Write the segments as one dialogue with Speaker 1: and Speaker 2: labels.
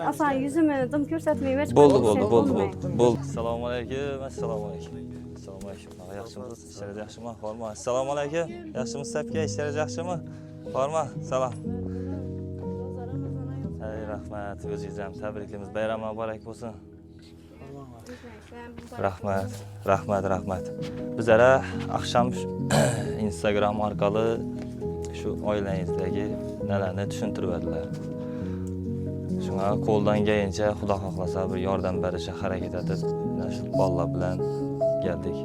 Speaker 1: Asan yüzümü dım ko'rsatmayman.
Speaker 2: Bo'ldi. Assalomu alaykum. Assalomu alaykum. Yaxshimisiz? Ishlaringiz yaxshimi? Bormi? Assalomu alaykum. Yaxshimisiz aka? Ishlaringiz yaxshimi? Bormi? Salom. Ey rahmat, o'zingiz ham tabriklaymiz. Bayram muborak bo'lsin. Rahmat. Bizlara akşam Instagram orqali shu oilangizdagi nalarni tushuntirdilar. Shunga qo'ldan kelgancha Xudo xohlasa bir yordam berishga harakat etib, shu bolalar bilan geldik.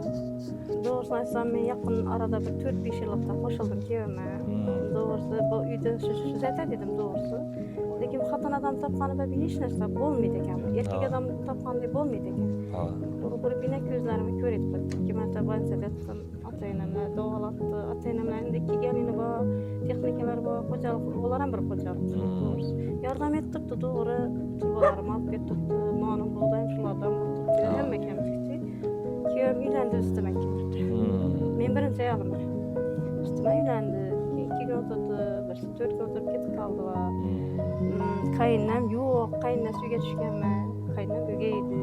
Speaker 1: Doğrusu aytsam men yaqin arada bir 4-5 yillikda qo'shildim kuyovima. Doğrusu bu uyda shu dedim doğrusu. Lekin xotin odam topganida hech narsa bo'lmaydi ekan. Erkak odam topgandek bo'lmaydi ekan. Quruq-quruq ko'zlarimni ko'rib qo'ydi. 2 marta bolsada yotdim. Ota-onamlar davolatdi. Ota-onamlar endi kelganini bor, texnikalar bor, xo'jalik, ular ham bir xo'jalik. Doğrusu. Yordam etibdi, to'g'ri. Turbalarimni olib ketibdi. Nonim bo'ldim, shulardan bo'ldi. Hamma kamchilikchi. Kuyovim uylandi üstüme keldi. Men birinchi ayolimman. Üstüme uylandi. 2 kun o'tdi, 4 kun o'tib ketib qoldilar. Qaynonam yo'q, qaynonasi uyga tushganman. Qaynonam uyga edi.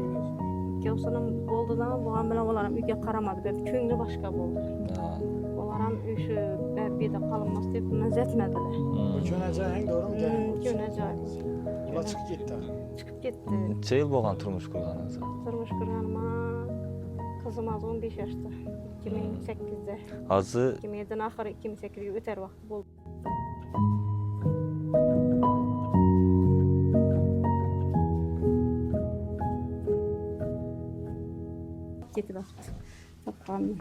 Speaker 1: Ikkovsining bo'ldidan bo'lgan bilan ular ham uyga qaramadi. Ben ko'ngli boshqa bo'ldi. Ular ham o'sha beda qolmas deb mazatmadilar.
Speaker 3: Jo'najoying to'g'rimi?
Speaker 1: Jo'najoy.
Speaker 3: Ular chiqib ketdi.
Speaker 1: Chiqib ketdi.
Speaker 2: Necha yil bo'lgan turmush qurganingiz?
Speaker 1: Turmush qurganman. Qizim 15 yoshda. 2008'de.
Speaker 2: Hozir
Speaker 1: 2007'den ahiri 2008'ga o'tar vaqt bo'ldi. Ketib vaqt. Topqanman.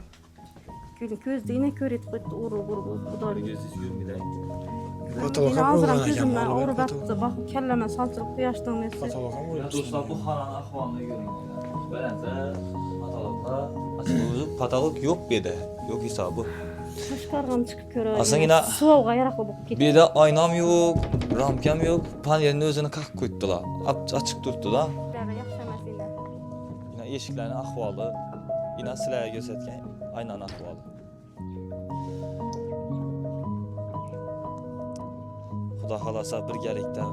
Speaker 1: Ko'zda yine ko'rib qo'ydi, urib xudo.
Speaker 2: ko'zingiz ko'rmaydi.
Speaker 3: Patologa
Speaker 1: Hozir ham
Speaker 3: bo'lgan ekan.
Speaker 1: ko'zimdan urib atdi. Baq kallama salchilib quyoshdan nesi.
Speaker 3: Patologa bo'lgan.
Speaker 2: Do'stlar, bu xonaning ahvolini ko'ring. Balandda patologda asli patolog yo'q bu yerda. Yo'q hisobi.
Speaker 1: Tashqariga chiqib ko'ray.
Speaker 2: Aslida
Speaker 1: sovuqqa yaroqli bo'lib ketdi.
Speaker 2: bu yerda oynam yo'q, ramkam yo'q. Panelni o'zini qaqib qo'ydilar. Ochiq turibdi-da.
Speaker 1: Yaxshi emas endi.
Speaker 2: Yine eshiklarning ahvoli, yine sizlarga ko'rsatgan aynan ahvoli. Xudo xolasa birgalikda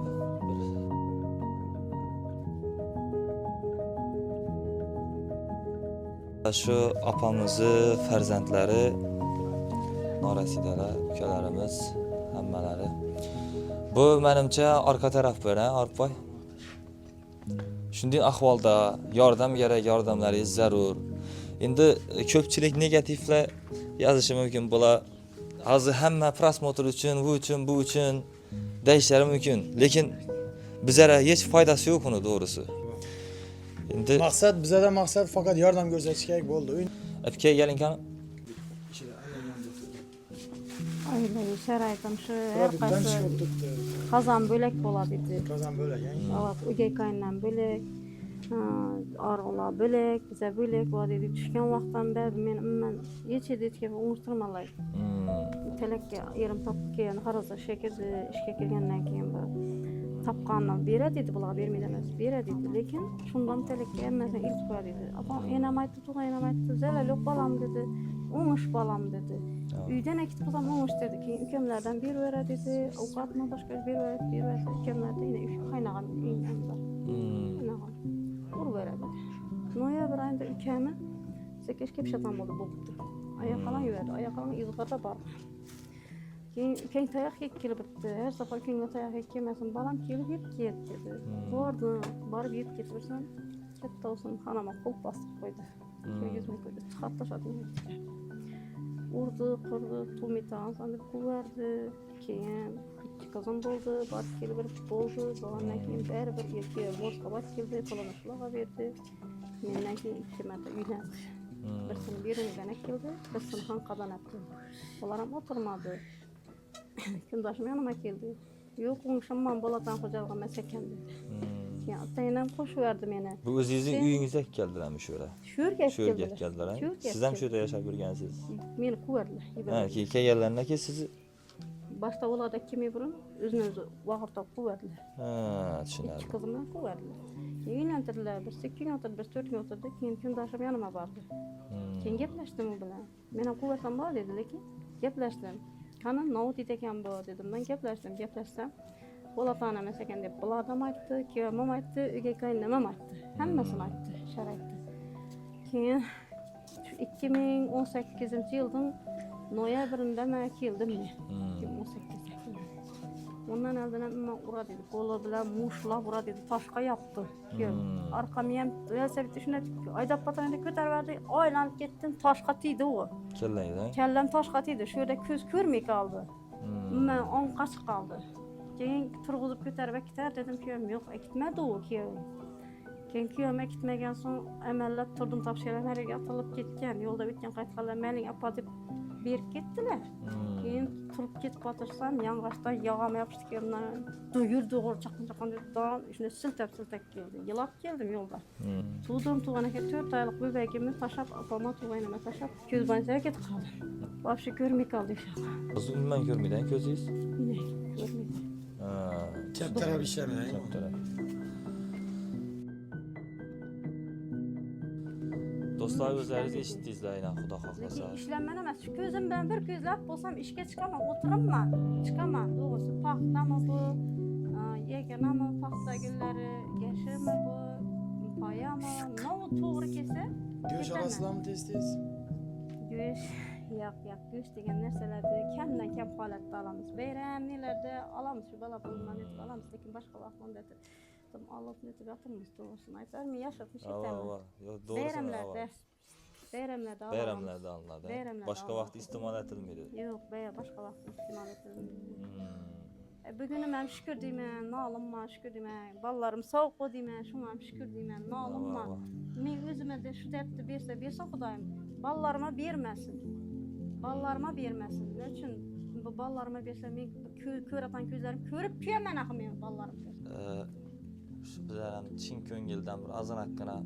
Speaker 2: shu opamizni farzandlari, norasidalar, ukalarimiz hammalari. Bu menimcha orqa taraf bilan, Orifboy. Shunday ahvolda yordam kerak, yordamlaringiz zarur. Endi ko'pchilik negativlar yozishi mumkin bular. Hozir hamma prosmotr uchun, bu uchun deyishlari mumkin. Lekin bizlara hech foydasi yo'q uni to'g'risi. Endi
Speaker 3: Bizada maqsad faqat yordam ko'rsatish kerak bo'ldi.
Speaker 2: Aka keling qani.
Speaker 1: Aynen şaraytam şu her qaysi qazan bo'lak bo'ladi edi.
Speaker 3: Qazan bo'lak,
Speaker 1: Evet, o'gay qaynonam bo'lak, arg'ular bo'lak, biza bo'lak bo'ladi edi. Tushgan vaqtdan beri men umuman hech etga unuttirmalay. Telakka erim topib kelgan haraza shekilde ishga kirgandan keyin bu tapqanni beradi edi, bular bermaydi emas, beradi edi. Lekin shundan telakka hammasini ilk qo'yadi edi. Apam enam aytdi, tug'aynam aytdi, "Zalal yo'q balam" dedi. "O'mush balam" dedi. Uydan akit qilsam o'mush dedi. Keyin ukamlardan berib beradi dedi. Ovqatni boshqa berib beradi. Ukamlarda yine uch qaynag'am uyim bor. Qaynag'am. Urib beradi. Noyabr oyida ukami sekiz kepshatan bo'ldi bo'pti. Oyoqalan yuradi. Oyoqalan izg'irda bor. Keyin ukang tayoq yeb kelib bitdi. Har safar ukangga tayoq yeb kelmasin, balam kelib yeb ket dedi. Borib yeb ketibsan, katta olsun xonama qo'l bosib qo'ydi. Ko'zimni ko'rdi. Xatlashadi. Urdu, qurdu, tumitan, sandı kuvardı, keyin kızım boldu, barib kelib boldu, bo'lgandan keyin baribir erkak boshqa bas keldi, pulini shularga berdi. Mendan keyin 2 marta uylandi. Birsini beridan keldi, birsini Xonqadan oldi. Ular ham o'tirmadi. Kundoshim yanıma keldi. Yo'q, o'ngshimman bolatan xo'jalik emas ekan dedi. Keyin ota-onam qo'shib meni.
Speaker 2: Bu o'zingizning uyingizga keldilarmi shu yerga?
Speaker 1: Shu yerga
Speaker 2: keldilar. Siz ham shu yerda yashab yurgansiz?
Speaker 1: Meni quvvatlar.
Speaker 2: Ha, kelganlardan keyin siz
Speaker 1: Başta ularda kimi burun özünüz vaqtda quvvatlar.
Speaker 2: Ha, tushunarli.
Speaker 1: İki qizimni quvvatlar. Uylantirdilar, bir 8 kun o'tirdi, bir 4 kun o'tirdi, keyin kundoshim yanıma bordi. Keyin gaplashdim u bilan. Men ham quvvatam bor dedi, lekin gaplashdim. Qani navot ekan bu dedim. Men gaplashdim. Polatana ekan deb bular ham aytdi, kuyovim aytdi, uyga qaynonam aytdi. Hammasini aytdi, sharoitni. Keyin shu 2018-yilning noyabrida men keldim men. 2018-yilda. Ondan oldin men uradi dedi, qo'li bilan mushlab uradi dedi, toshqa yopdi. Orqamga ham velosipedda shuni aydab patanda ko'tarib aylanib ketdim, toshqa tegdi u. Kallam toshqa tegdi, shu yerda ko'z ko'rmay qoldi. Men o'ng qochib qoldi. Keyin turg'izib ko'tarib ketar dedim, kuyovim yo'q, ketmadi u kuyovim. Keyin kuyovim ketmagan so'ng amallab turdim, topshirgan hariga atilib ketgan, yo'lda o'tgan qaytganlar mening apa deb berib ketdilar. Keyin turib ketib o'tirsam, yong'oqdan yog'am yopishdi kiyimdan. Yurdi chaqin deb don, shuni siltab keldi. Yilab keldim yo'lda. Tug'dim aka 4 oylik bebagimni tashlab, opama tug'aynimni tashlab, ko'zbanchaga ketib qoldim. Boshqa ko'rmay qoldik shu.
Speaker 2: Siz umuman ko'rmaydan ko'zingiz?
Speaker 1: Ko'rmaydi.
Speaker 3: Kaptarab ishlamaydi.
Speaker 2: Do'stlar, o'zlaringiz eshitdingizlar, aynan Xudo xohlasa.
Speaker 1: İşlenmen emas. Şu ko'zim bilan bir ko'zlab bo'lsam ishga chiqaman, o'tirimman. Chiqaman, to'g'risi. Paxtami bu, yeganami paxta gullari, yashimi bu, payami, nima to'g'ri kelsa.
Speaker 3: Go'sht olasizlarmi tez-tez?
Speaker 1: Go'sht, yo'q, go'sht degan narsalarni kamdan kam holatda olamiz. Bayramlarda olamiz, shu bola pulman deb olamiz, lekin boshqa vaqtlarda olib netib yotimiz, to'g'risini aytsam, yashab ishlayman. Bayramlarda
Speaker 2: olinadi. Boshqa vaqt iste'mol etilmaydi.
Speaker 1: Yo'q, boshqa vaqt iste'mol etilmaydi. Bugunim ham shukr deyman, nolimman, shukr deyman. Bolalarim sog' deyman, shunga ham shukr deyman, nolimman. Men o'zimga shu dardni bersa Xudoyim, bolalarimga bermasin. Bolalarimga bermasin. Nima uchun bu bolalarimga bersa, men ko'ratan ko'zlarim ko'rib kuyaman axir men bolalarimga.
Speaker 2: Shu bizlar ham chin ko'ngildan bir ozg'inaqqina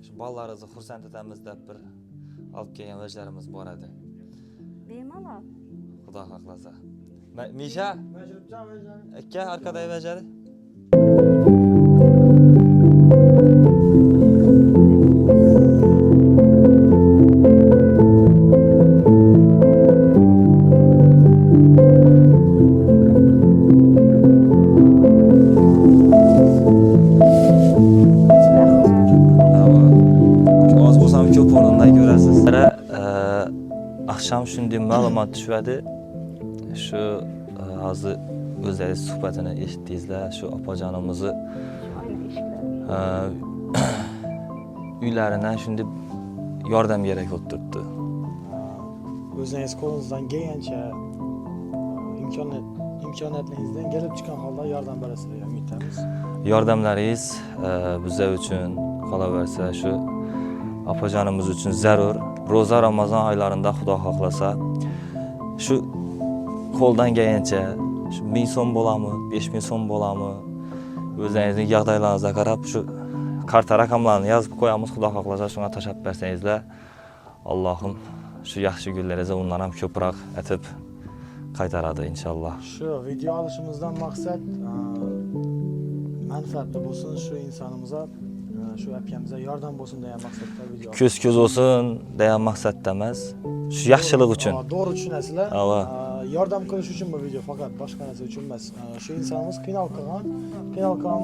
Speaker 2: shu bolalaringizni xursand etamiz deb bir olib kelgan vajlarimiz bor edi.
Speaker 1: Bemalol.
Speaker 2: Xudo xohlasa. Misha, aka arkadagi vajari. Akşam shunday ma'lumot tushadi. Shu hozir o'zlaringiz suhbatini eshitdingizlar, shu opajonimizni uylaridan shunday yordam kerak bo'lib turibdi.
Speaker 3: O'zingiz qo'lingizdan kelgancha imkoniyatlaringizdan kelib chiqqan holda yordam berasizlar degan umidamiz.
Speaker 2: Yordamlaringiz bizlar uchun qolaversa shu opajonimiz uchun zarur. Ro'za Ramazon oylarida Xudo xohlasa shu qo'ldan kelgancha shu 1000 so'm bo'ladimi, 5000 so'm bo'ladimi, o'zingizning yog'daylaringizga qarab shu karta raqamlarini yozib qo'yamiz. Xudo xohlasa shunga tashab bersangizlar, Allohim shu yaxshi kunlaringizni undan ham ko'proq etib qaytaradi inshaalloh.
Speaker 3: Shu video olishimizdan maqsad manfaatli bo'lsin, shu insonimizga, shu akamizga yordam bo'lsin degan maqsadda video.
Speaker 2: Ko'z bo'lsin degan maqsadda emas, shu yaxshilik uchun.
Speaker 3: To'g'ri tushunasizlar. Yordam qilish uchun bu video, faqat boshqa narsa uchun emas. Shu insonimiz qiynalib qolgan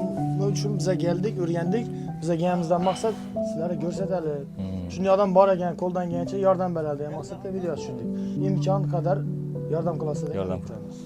Speaker 3: uchun biza keldik, o'rgandik. Biza kelganimizdan maqsad sizlarga ko'rsatalik. Shunday odam bor ekan, qo'ldan kelgancha yordam beradi degan maqsadda video tushundik. Imkon qadar yordam qilasizlar.
Speaker 2: Yordam qilamiz.